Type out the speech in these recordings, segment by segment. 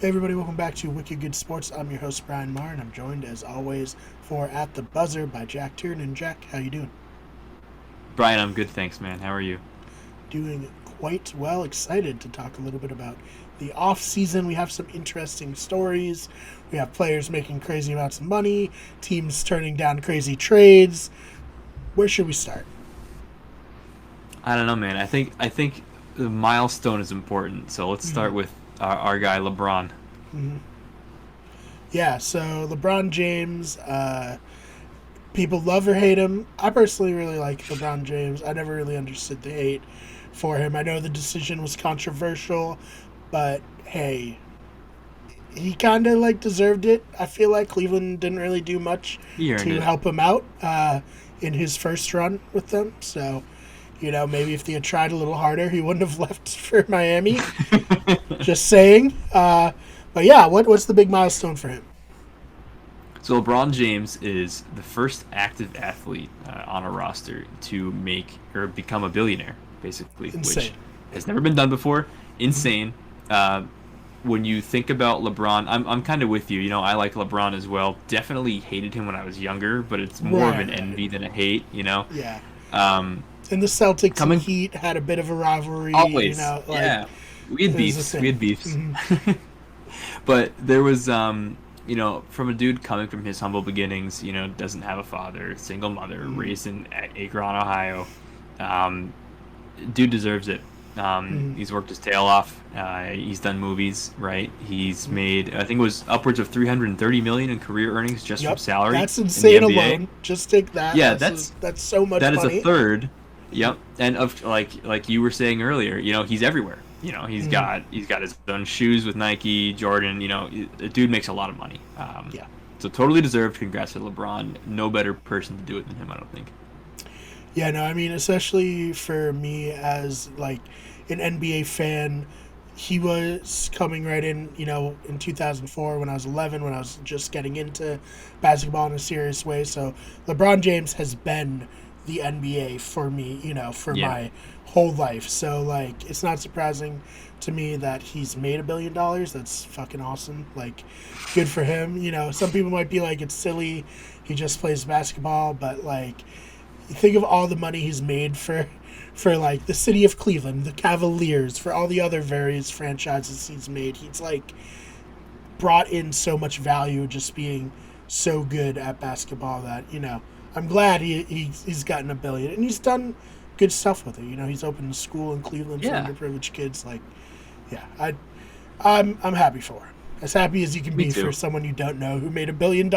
Hey everybody, welcome back to Wicked Good Sports. I'm your host Brian Marr, and I'm joined as always for At the Buzzer by Jack Tiernan. Jack, how you doing? Brian, I'm good, thanks, man. How are you? Doing quite well. Excited to talk a little bit about the off season. We have some interesting stories. We have players making crazy amounts of money, teams turning down crazy trades. Where should we start? I don't know, man. I think the milestone is important. So let's Mm-hmm. start with our guy LeBron. Mm-hmm. Yeah, so LeBron James, people love or hate him. I personally really like LeBron James. I never really understood the hate for him. I know the decision was controversial, but hey, he kind of like deserved it. I feel like Cleveland didn't really do much He earned to it. help him out in his first run with them. So, maybe if they had tried a little harder, he wouldn't have left for Miami. Just saying. But yeah, what's the big milestone for him? So LeBron James is the first active athlete on a roster to make or become a billionaire, basically, which Insane. has never been done before. Mm-hmm. Insane. Uh, when you think about LeBron, I'm kind of with you. You know, I like LeBron as well. Definitely hated him when I was younger, but it's more of Right, an right. envy than a hate. Yeah. Um, And the Celtics and coming Heat had a bit of a rivalry, always, like yeah. We had it was the beefs. We same. had beefs. Mm-hmm. But there was, from a dude coming from his humble beginnings, doesn't have a father, single mother, Mm-hmm. raised in Akron, Ohio. Um, Dude deserves it. Mm-hmm. He's worked his tail off. He's done movies, right? He's Mm-hmm. made, I think it was upwards of 330 million in career earnings just from Yep, salary that's in the insane NBA. alone. Just take that. Yeah, That's so much that is a money. third. Yep. And of like you were saying earlier, he's everywhere. He's Mm-hmm. got his own shoes with Nike, Jordan. The dude makes a lot of money. Yeah, So totally deserved. Congrats to LeBron. No better person to do it than him, I don't think. yeah. No, I mean, especially for me as like an NBA fan, he was coming right in. In 2004 when I was 11, when I was just getting into basketball in a serious way. So LeBron James has been the NBA for me. For Yeah. my whole life. So like, it's not surprising to me that he's made $1 billion. That's fucking awesome. Like, good for him. Some people might be like, it's silly. He just plays basketball, but like, you think of all the money he's made for like the city of Cleveland, the Cavaliers, for all the other various franchises he's made. He's like brought in so much value just being so good at basketball that I'm glad he's gotten $1 billion and he's done good stuff with it. He's opened a school in Cleveland for Yeah. underprivileged kids. Like, yeah, I'm happy for him. As happy as you can Me be for too. someone you don't know who made $1 billion.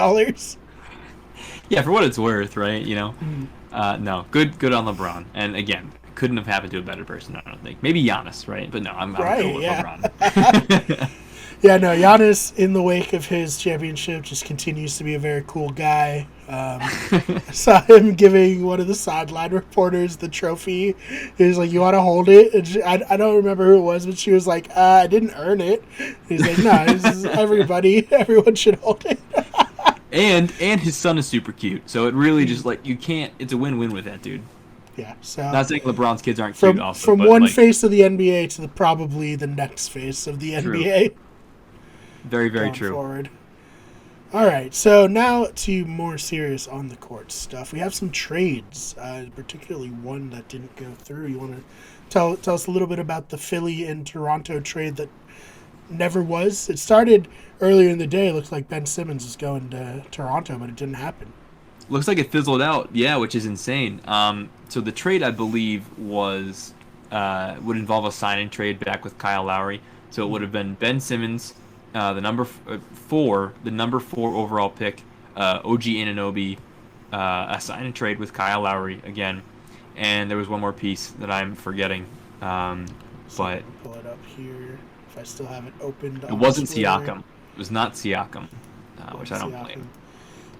Yeah, for what it's worth, right? Mm, No, good on LeBron. And again, couldn't have happened to a better person, I don't think. Maybe Giannis, right? But no, I'm cool right? with Yeah. LeBron. Yeah, no, Giannis, in the wake of his championship, just continues to be a very cool guy. I saw him giving one of the sideline reporters the trophy. He was like, "You want to hold it?" And I don't remember who it was, but she was like, "I didn't earn it." He's like, "No, this is everybody. Everyone should hold it." And his son is super cute. So it really just like you can't. It's a win-win with that dude. Yeah. So Not saying LeBron's kids aren't cute, from also, from but one like face of the NBA to probably the next face of the true, NBA very very going true. forward. All right, so now to more serious on the court stuff. We have some trades, particularly one that didn't go through. You want to tell us a little bit about the Philly and Toronto trade that never was? It started earlier in the day. It looked like Ben Simmons was going to Toronto, but it didn't happen. Looks like it fizzled out, yeah, which is insane. So the trade I believe was would involve a signing trade back with Kyle Lowry. So it would have been Ben Simmons, the number four overall pick, OG Anunoby, a sign and trade with Kyle Lowry again, and there was one more piece that I'm forgetting, So but I'll pull it up here if I still have it opened it on wasn't Twitter. Siakam. It was not Siakam, which One I don't blame. Siakam.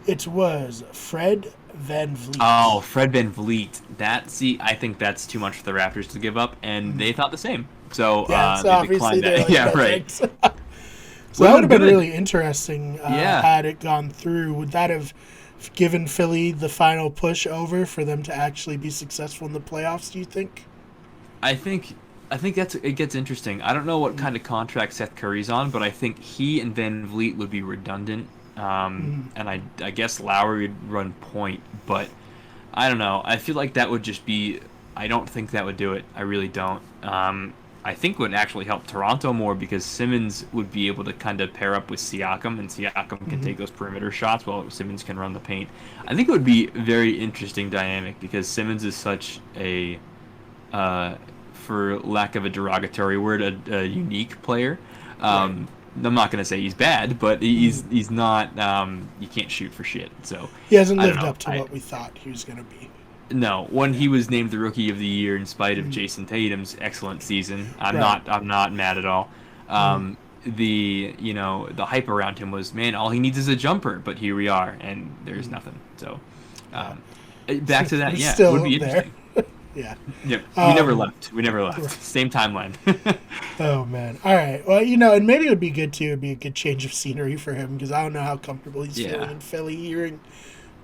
It was Fred Van Oh, Vliet. Fred Van Vliet. I think that's too much for the Raptors to give up, and they thought the same. So Yeah, so they obviously declined they're that. like, Yeah, no right. thanks. So Would that would have have been been good. really interesting Yeah, had it gone through. Would that have given Philly the final push over for them to actually be successful in the playoffs, do you think? I think I think it gets interesting. I don't know what kind of contract Seth Curry's on, but I think he and Van Vliet would be redundant. And I guess Lowry would run point, but I don't know. I feel like that would just be. I don't think that would do it. I really don't. I think it would actually help Toronto more because Simmons would be able to kind of pair up with Siakam, and Siakam can take those perimeter shots while Simmons can run the paint. I think it would be a very interesting dynamic because Simmons is such a, for lack of a derogatory word, a unique player. Right. I'm not going to say he's bad, but he's not. You can't shoot for shit. So He hasn't I don't lived know. up to what we thought he was going to be. No, when he was named the Rookie of the Year in spite of Jason Tatum's excellent season, I'm not mad at all. The hype around him was, man, all he needs is a jumper, but here we are, and there's nothing. So, back to that, We're yeah, still it would be there. interesting. Yeah. Yeah, we never left. We never left. Same timeline. Oh man. All right. Well, and maybe it would be good too. It'd be a good change of scenery for him because I don't know how comfortable he's feeling in Philly, hearing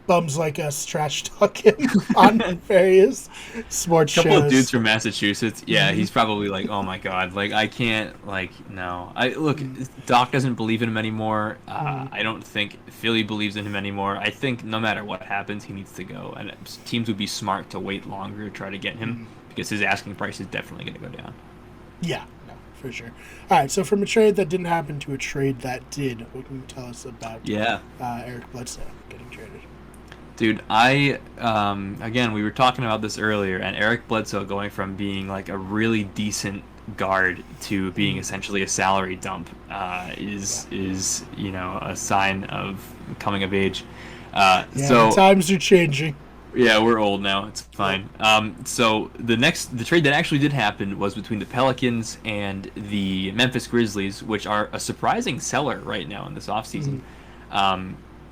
bums like us trash talking on various sports shows. Couple of dudes from Massachusetts. Yeah, he's probably like, oh my god, like I can't, like no. Doc doesn't believe in him anymore. I don't think Philly believes in him anymore. I think no matter what happens, he needs to go, and teams would be smart to wait longer to try to get him because his asking price is definitely going to go down. Yeah, no, for sure. All right, so from a trade that didn't happen to a trade that did, what can you tell us about Eric Bledsoe getting traded? Dude, again, we were talking about this earlier, and Eric Bledsoe going from being like a really decent guard to being essentially a salary dump is a sign of coming of age. So times are changing. Yeah, we're old now. It's fine. So the trade that actually did happen was between the Pelicans and the Memphis Grizzlies, which are a surprising seller right now in this offseason.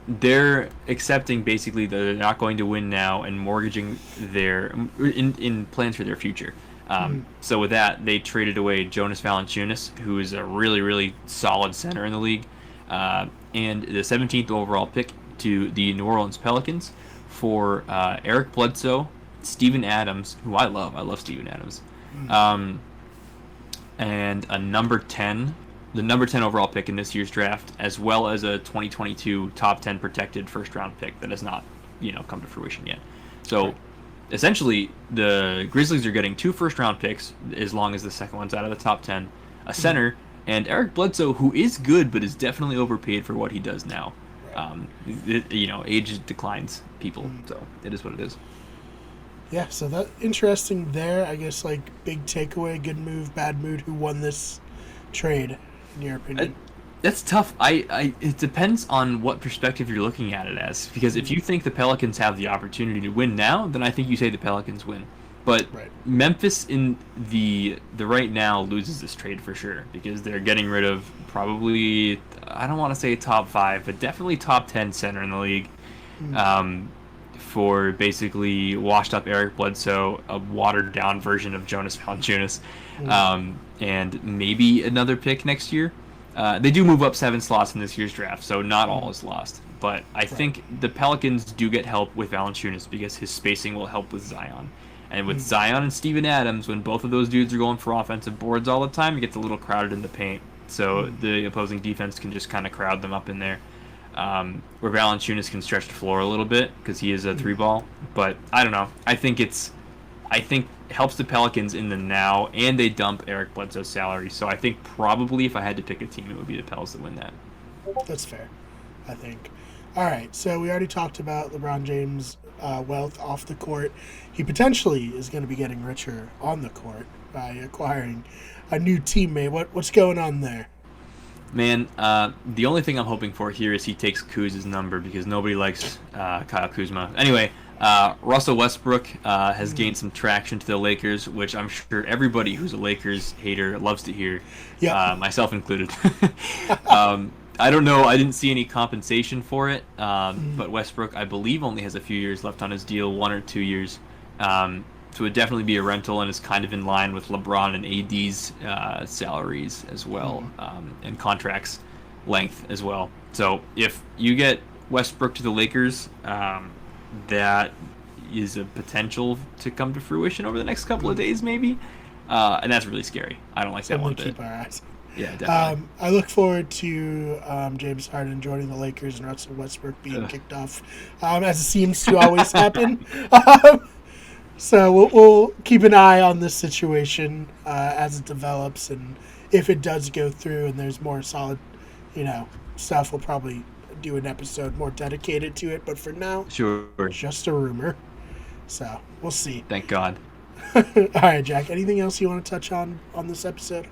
They're accepting basically that they're not going to win now and mortgaging their in plans for their future. So with that, they traded away Jonas Valanciunas, who is a really, really solid center in the league, and the 17th overall pick to the New Orleans Pelicans for Eric Bledsoe, Steven Adams, who I love. I love Steven Adams, and a number 10. The number 10 overall pick in this year's draft, as well as a 2022 top 10 protected first round pick that has not, come to fruition yet. So, essentially, the Grizzlies are getting 2 first round picks, as long as the second one's out of the top 10, a center, and Eric Bledsoe, who is good but is definitely overpaid for what he does now. Age declines people, so it is what it is. Yeah, so that interesting there. I guess big takeaway, good move, bad mood. Who won this trade? In your opinion? That's tough. It depends on what perspective you're looking at it as. Because if you think the Pelicans have the opportunity to win now, then I think you say the Pelicans win. But Memphis in the right now loses this trade for sure because they're getting rid of probably, I don't want to say top 5, but definitely top 10 center in the league. For basically washed up Eric Bledsoe, a watered down version of Jonas Valanciunas, and maybe another pick next year. They do move up 7 slots in this year's draft, so not all is lost. But I think the Pelicans do get help with Valanciunas because his spacing will help with Zion. And with Zion and Steven Adams, when both of those dudes are going for offensive boards all the time, it gets a little crowded in the paint. So the opposing defense can just kind of crowd them up in there. Where Valanciunas can stretch the floor a little bit because he is a 3-ball. But I don't know. I think helps the Pelicans in the now, and they dump Eric Bledsoe's salary. So I think probably if I had to pick a team, it would be the Pels that win that. That's fair, I think. All right, so we already talked about LeBron James' wealth off the court. He potentially is going to be getting richer on the court by acquiring a new teammate. What's going on there? Man, the only thing I'm hoping for here is he takes Kuz's number because nobody likes Kyle Kuzma. Anyway, Russell Westbrook has gained some traction to the Lakers, which I'm sure everybody who's a Lakers hater loves to hear, myself included. I don't know. I didn't see any compensation for it, but Westbrook, I believe, only has a few years left on his deal, 1 or 2 years. So it would definitely be a rental and is kind of in line with LeBron and AD's salaries as well, and contracts length as well. So if you get Westbrook to the Lakers, that is a potential to come to fruition over the next couple of days maybe. And that's really scary. I don't like that one Something to bit. keep our eyes. Yeah, definitely. I look forward to James Harden joining the Lakers and Russell Westbrook being Ugh. kicked off, as it seems to always happen. Um, so we'll keep an eye on this situation as it develops, and if it does go through and there's more solid, stuff, we'll probably do an episode more dedicated to it. But for now, Sure. just a rumor. So we'll see. Thank God. All right, Jack. Anything else you want to touch on this episode?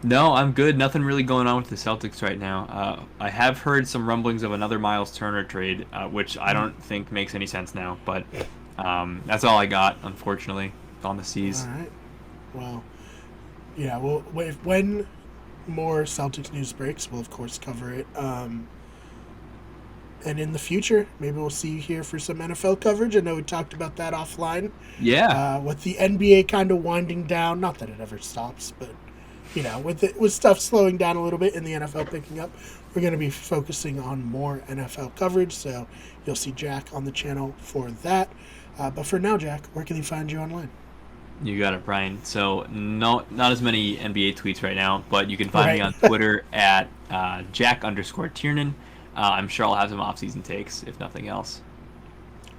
No, I'm good. Nothing really going on with the Celtics right now. I have heard some rumblings of another Miles Turner trade, which I don't think makes any sense now. But that's all I got, unfortunately, on the C's. All right. Well, yeah. When more Celtics news breaks, we'll of course cover it. And in the future, maybe we'll see you here for some NFL coverage. I know we talked about that offline. Yeah. With the NBA kind of winding down, not that it ever stops, but with stuff slowing down a little bit and the NFL picking up, we're going to be focusing on more NFL coverage. So you'll see Jack on the channel for that. But for now, Jack, where can they find you online? You got it, Brian. So not as many NBA tweets right now, but you can find me Right. on Twitter at Jack_Tiernan. I'm sure I'll have some off-season takes, if nothing else.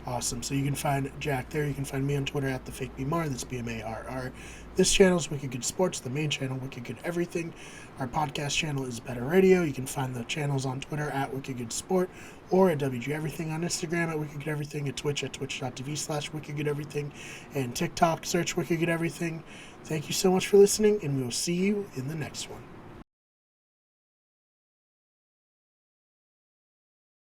Awesome. So you can find Jack there. You can find me on Twitter at TheFakeBMar. That's BMARR. This channel is Wicked Good Sports. The main channel, Wicked Good Everything. Our podcast channel is Better Radio. You can find the channels on Twitter at Wicked Good Sport or at WG Everything, on Instagram at Wicked Good Everything, at Twitch at twitch.tv/Wicked Good Everything, and TikTok, search Wicked Good Everything. Thank you so much for listening, and we will see you in the next one.